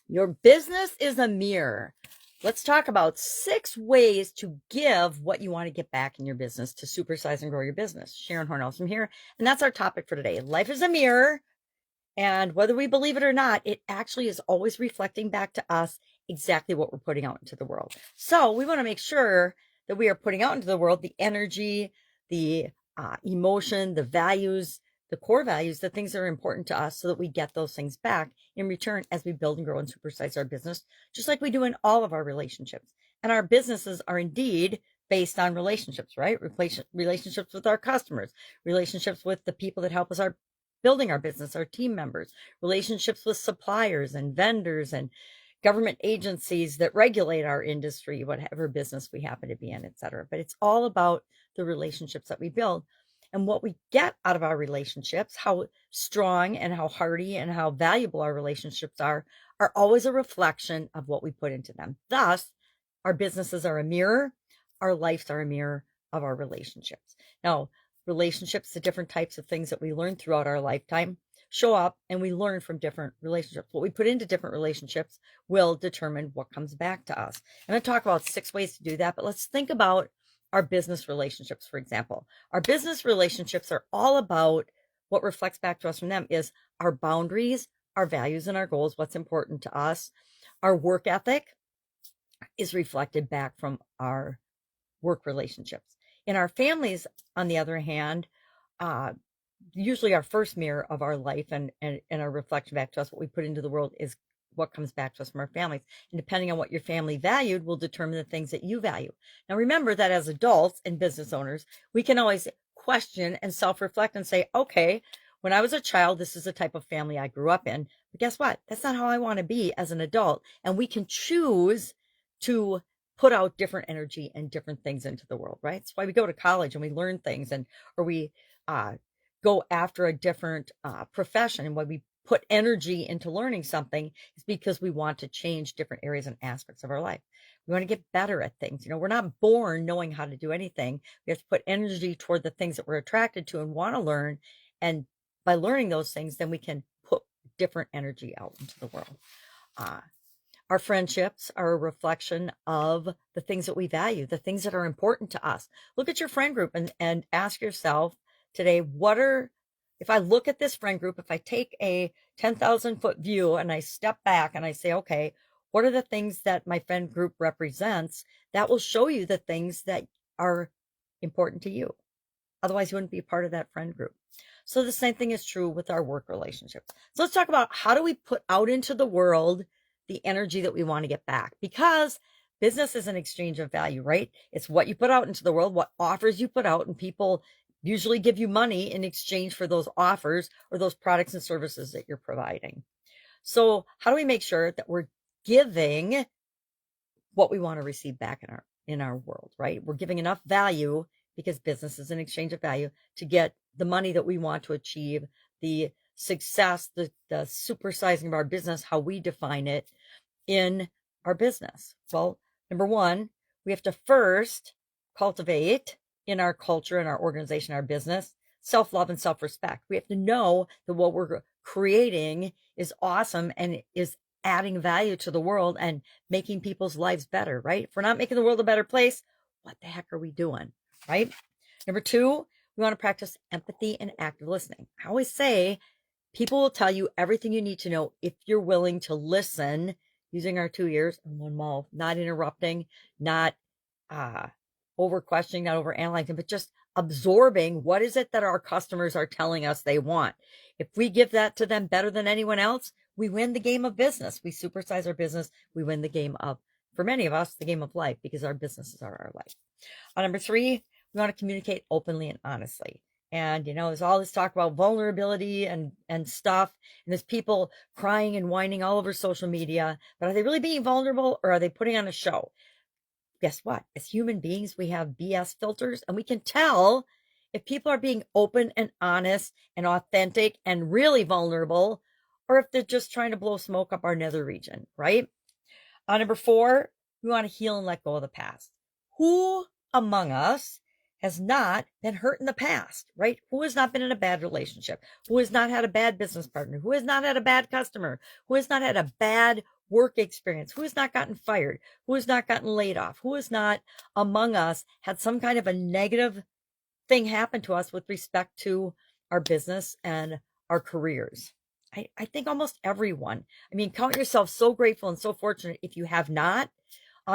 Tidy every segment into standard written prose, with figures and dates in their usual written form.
Your business is a mirror. Let's talk about 6 ways to give what you want to get back in your business to supersize and grow your business. Sharon Horne-Ellstrom here, and that's our topic for today. Life is a mirror, and whether we believe it or not, it actually is always reflecting back to us exactly what we're putting out into the world. So we want to make sure that we are putting out into the world the energy, the emotion, the values, the core values, the things that are important to us so that we get those things back in return as we build and grow and supersize our business, just like we do in all of our relationships. And our businesses are indeed based on relationships, right? Relationships with our customers, relationships with the people that help us building our business, our team members, relationships with suppliers and vendors and government agencies that regulate our industry, whatever business we happen to be in, et cetera. But it's all about the relationships that we build. And what we get out of our relationships, how strong and how hearty and how valuable our relationships are always a reflection of what we put into them. Thus, our businesses are a mirror, our lives are a mirror of our relationships. Now, relationships, the different types of things that we learn throughout our lifetime, show up and we learn from different relationships. What we put into different relationships will determine what comes back to us. I'm going to talk about 6 ways to do that, but let's think about our business relationships, for example. Our business relationships are all about what reflects back to us from them is our boundaries, our values and our goals, what's important to us. Our work ethic is reflected back from our work relationships. In our families, on the other hand, usually our first mirror of our life and our reflection back to us, what we put into the world is what comes back to us from our families. And depending on what your family valued will determine the things that you value. Now, remember that as adults and business owners, we can always question and self-reflect and say, okay, when I was a child, this is the type of family I grew up in. But guess what? That's not how I want to be as an adult. And we can choose to put out different energy and different things into the world, right? That's why we go to college and we learn things or we go after a different profession. And why we put energy into learning something is because we want to change different areas and aspects of our life. We want to get better at things. We're not born knowing how to do anything. We have to put energy toward the things that we're attracted to and want to learn. And by learning those things, then we can put different energy out into the world. Our friendships are a reflection of the things that we value, the things that are important to us. Look at your friend group and ask yourself today, if I look at this friend group, if I take a 10,000 foot view and I step back and I say, okay, what are the things that my friend group represents? That will show you the things that are important to you. Otherwise, you wouldn't be part of that friend group. So the same thing is true with our work relationships. So let's talk about how do we put out into the world the energy that we want to get back, because business is an exchange of value, right? It's what you put out into the world, what offers you put out, and people usually give you money in exchange for those offers or those products and services that you're providing. So how do we make sure that we're giving what we want to receive back in our world, right? We're giving enough value, because business is an exchange of value, to get the money that we want to achieve, the success, the supersizing of our business, how we define it in our business. Well, number one, we have to first cultivate in our culture, in our organization, our business, self-love and self-respect. We have to know that what we're creating is awesome and is adding value to the world and making people's lives better, right? If we're not making the world a better place, what the heck are we doing, right? Number two, we want to practice empathy and active listening. I always say people will tell you everything you need to know if you're willing to listen using our 2 ears and 1 mouth, not interrupting, not over questioning, not over analyzing, but just absorbing what is it that our customers are telling us they want. If we give that to them better than anyone else, we win the game of business. We supersize our business. We win the game of, for many of us, the game of life, because our businesses are our life. Number three, we want to communicate openly and honestly. And, there's all this talk about vulnerability and stuff. And there's people crying and whining all over social media. But are they really being vulnerable, or are they putting on a show? Guess what? As human beings, we have BS filters, and we can tell if people are being open and honest and authentic and really vulnerable, or if they're just trying to blow smoke up our nether region, right? Number four, we want to heal and let go of the past. Who among us has not been hurt in the past, right? Who has not been in a bad relationship? Who has not had a bad business partner? Who has not had a bad customer? Who has not had a bad work experience? Who has not gotten fired? Who has not gotten laid off? Who has not among us had some kind of a negative thing happen to us with respect to our business and our careers? I think almost everyone. I mean, count yourself so grateful and so fortunate if you have not,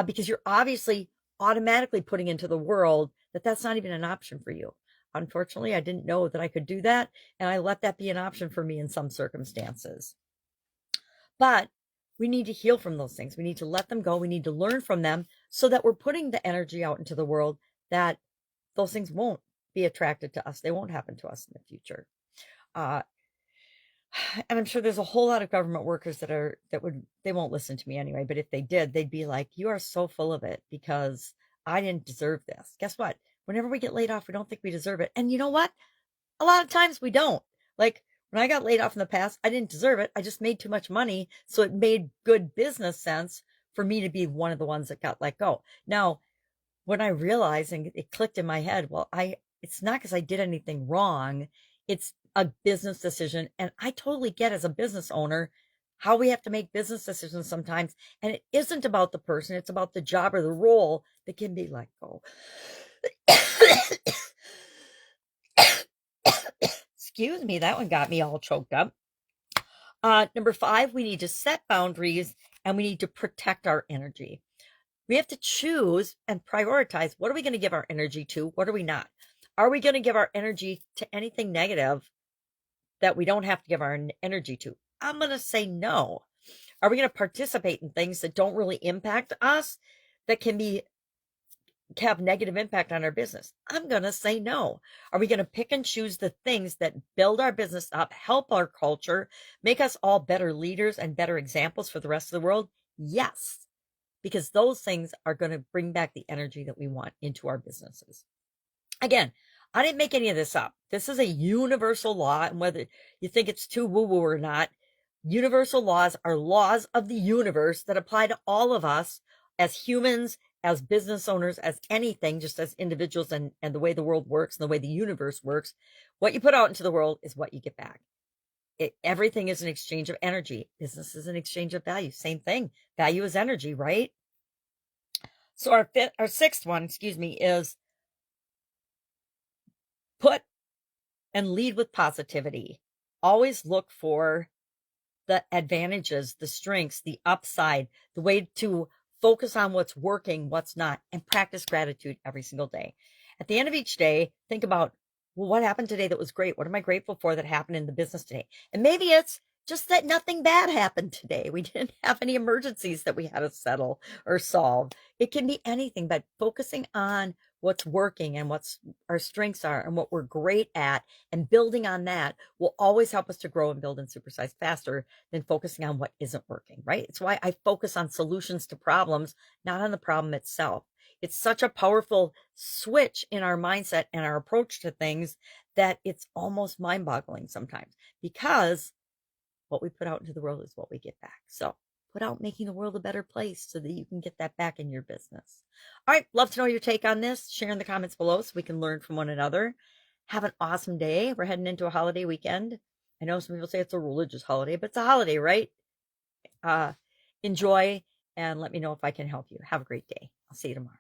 because you're obviously automatically putting into the world that that's not even an option for you. Unfortunately, I didn't know that I could do that, and I let that be an option for me in some circumstances. But we need to heal from those things. We need to let them go. We need to learn from them so that we're putting the energy out into the world that those things won't be attracted to us. They won't happen to us in the future. And I'm sure there's a whole lot of government workers they won't listen to me anyway, but if they did, they'd be like, you are so full of it because I didn't deserve this. Guess what? Whenever we get laid off, we don't think we deserve it. And you know what? A lot of times we don't. Like when I got laid off in the past, I didn't deserve it. I just made too much money. So it made good business sense for me to be one of the ones that got let go. Now, when I realized and it clicked in my head, well, it's not because I did anything wrong. It's a business decision. And I totally get as a business owner how we have to make business decisions sometimes. And it isn't about the person. It's about the job or the role that can be let go. Excuse me. That one got me all choked up. Number 5, we need to set boundaries and we need to protect our energy. We have to choose and prioritize. What are we going to give our energy to? What are we not? Are we going to give our energy to anything negative that we don't have to give our energy to? I'm going to say no. Are we going to participate in things that don't really impact us, that can have negative impact on our business? I'm going to say no. Are we going to pick and choose the things that build our business up, help our culture, make us all better leaders and better examples for the rest of the world? Yes, because those things are going to bring back the energy that we want into our businesses. Again, I didn't make any of this up. This is a universal law, and whether you think it's too woo-woo or not, universal laws are laws of the universe that apply to all of us as humans, as business owners, as anything, just as individuals, and the way the world works and the way the universe works. What you put out into the world is what you get back. Everything is an exchange of energy. Business is an exchange of value. Same thing. Value is energy, right? So our 6th one, is put and lead with positivity. Always look for the advantages, the strengths, the upside, the way to focus on what's working, what's not, and practice gratitude every single day. At the end of each day, think about, well, what happened today that was great? What am I grateful for that happened in the business today? And maybe it's just that nothing bad happened today. We didn't have any emergencies that we had to settle or solve. It can be anything, but focusing on what's working and what's our strengths are and what we're great at and building on that will always help us to grow and build and supersize faster than focusing on what isn't working, right? It's why I focus on solutions to problems, not on the problem itself. It's such a powerful switch in our mindset and our approach to things that it's almost mind-boggling sometimes, because what we put out into the world is what we get back. So put out making the world a better place so that you can get that back in your business. All right. Love to know your take on this. Share in the comments below so we can learn from one another. Have an awesome day. We're heading into a holiday weekend. I know some people say it's a religious holiday, but it's a holiday, right? Enjoy and let me know if I can help you. Have a great day. I'll see you tomorrow.